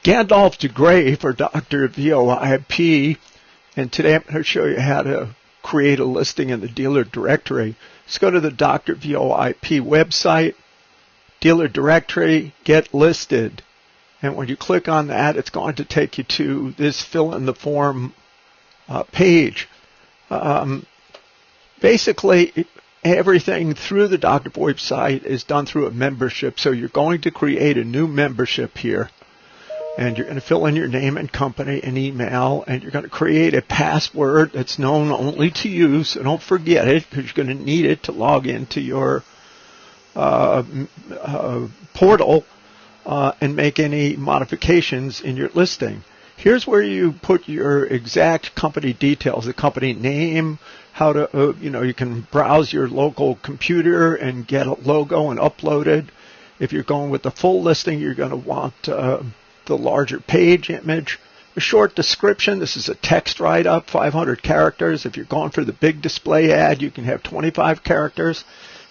Gandalf to Gray for Dr. VoIP, and today I'm going to show you how to create a listing in the dealer directory. Let's go to the Dr. VoIP website, dealer directory, get listed. And when you click on that, it's going to take you to this fill in the form page. Basically, everything through the Dr. VoIP site is done through a membership. So you're going to create a new membership here. And you're going to fill in your name and company and email, and you're going to create a password that's known only to you, so don't forget it, because you're going to need it to log into your portal and make any modifications in your listing. Here's where you put your exact company details, the company name, how to, you can browse your local computer and get a logo and upload it. If you're going with the full listing, you're going to want the larger page image, a short description. This is a text write-up, 500 characters. If you're going for the big display ad, you can have 25 characters.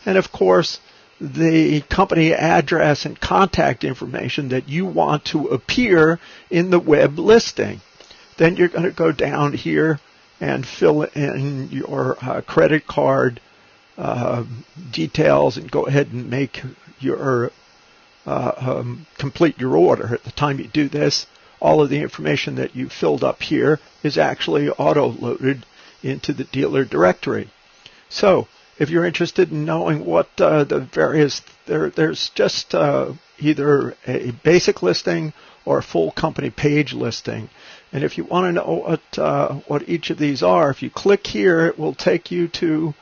And of course, the company address and contact information that you want to appear in the web listing. Then you're going to go down here and fill in your credit card details and go ahead and make your complete your order. At the time you do this, all of the information that you filled up here is actually auto-loaded into the dealer directory. So if you're interested in knowing what the various, there's just either a basic listing or a full company page listing. And if you want to know what each of these are, if you click here, it will take you to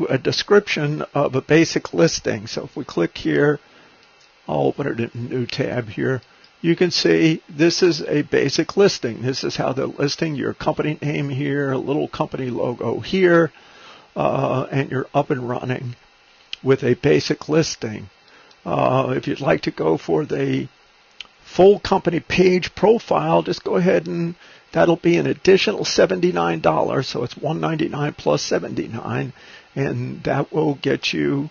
a description of a basic listing. So if we click here, I'll open it in a new tab here. You can see this is a basic listing. This is how the listing, your company name here, a little company logo here, and you're up and running with a basic listing. If you'd like to go for the full company page profile, just go ahead and that'll be an additional $79, so it's $199 plus $79, and that will get you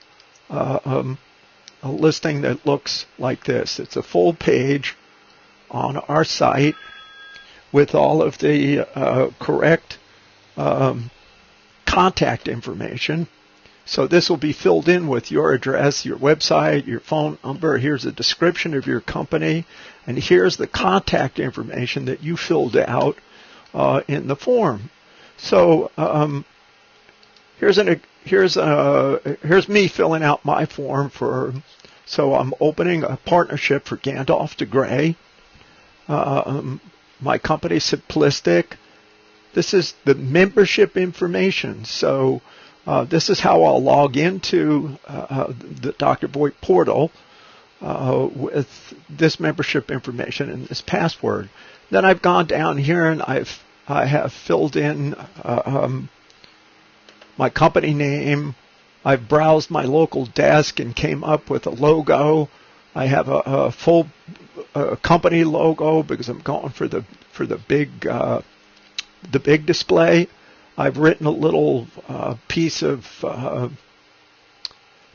a listing that looks like this. It's a full page on our site with all of the correct contact information. So this will be filled in with your address, your website, your phone number. Here's a description of your company, and here's the contact information that you filled out in the form. So here's me filling out my form so I'm opening a partnership for Gandalf to Gray. My company Simplistic. This is the membership information. So this is how I'll log into the Dr. VoIP portal with this membership information and this password. Then I've gone down here and I have filled in my company name. I've browsed my local desk and came up with a logo. I have a full company logo because I'm going for the big display. I've written a little piece of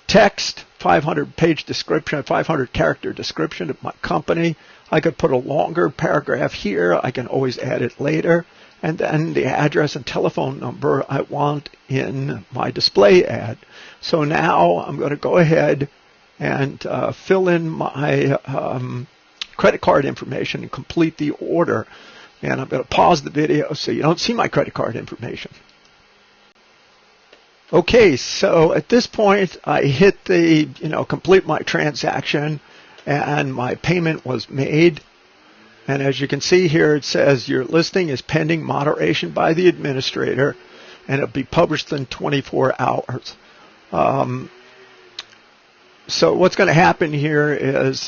text, 500-page description, 500-character description of my company. I could put a longer paragraph here. I can always add it later. And then the address and telephone number I want in my display ad. So now I'm going to go ahead and fill in my credit card information and complete the order. And I'm going to pause the video so you don't see my credit card information. Okay, so at this point, I hit the, complete my transaction, and my payment was made. And as you can see here, it says your listing is pending moderation by the administrator, and it'll be published in 24 hours. So what's going to happen here is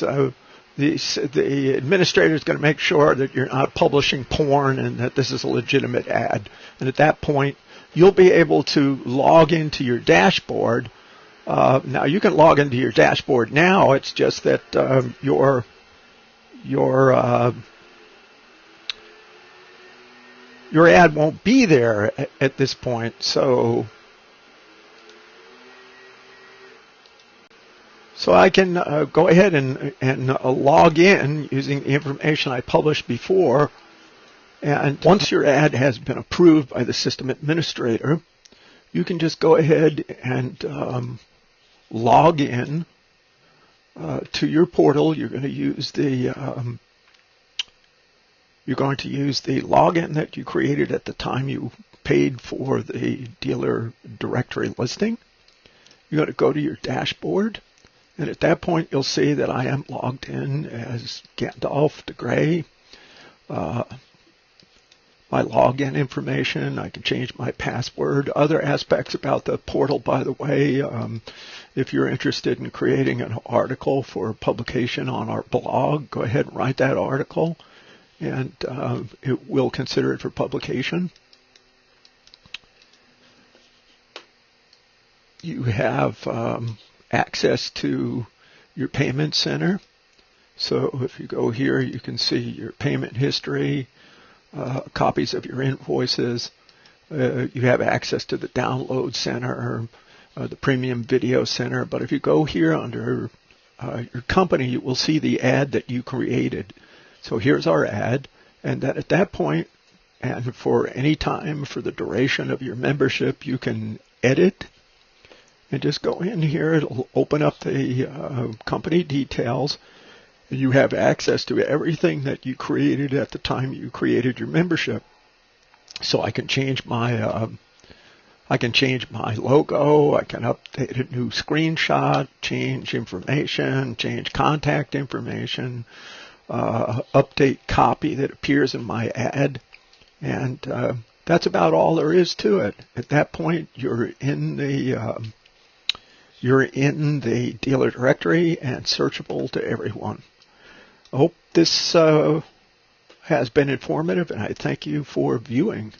the administrator is going to make sure that you're not publishing porn and that this is a legitimate ad. And at that point, you'll be able to log into your dashboard. Now, you can log into your dashboard now. It's just that your ad won't be there at this point. So So I can go ahead and log in using the information I published before. And once your ad has been approved by the system administrator, you can just go ahead and log in to your portal. You're going to use the login that you created at the time you paid for the dealer directory listing. You're going to go to your dashboard, and at that point you'll see that I am logged in as Gandalf de Grey. My login information, I can change my password. Other aspects about the portal, by the way, if you're interested in creating an article for publication on our blog, go ahead and write that article, and we'll consider it for publication. You have access to your payment center. So if you go here, you can see your payment history, copies of your invoices. You have access to the download center, the premium video center. But if you go here under your company, you will see the ad that you created. So here's our ad, and then at that point, and for any time for the duration of your membership, you can edit and just go in here. It'll open up the company details. You have access to everything that you created at the time you created your membership. So I can change my logo. I can update a new screenshot, change information, change contact information, update copy that appears in my ad, and that's about all there is to it. At that point, you're in the dealer directory and searchable to everyone. I hope this has been informative, and I thank you for viewing.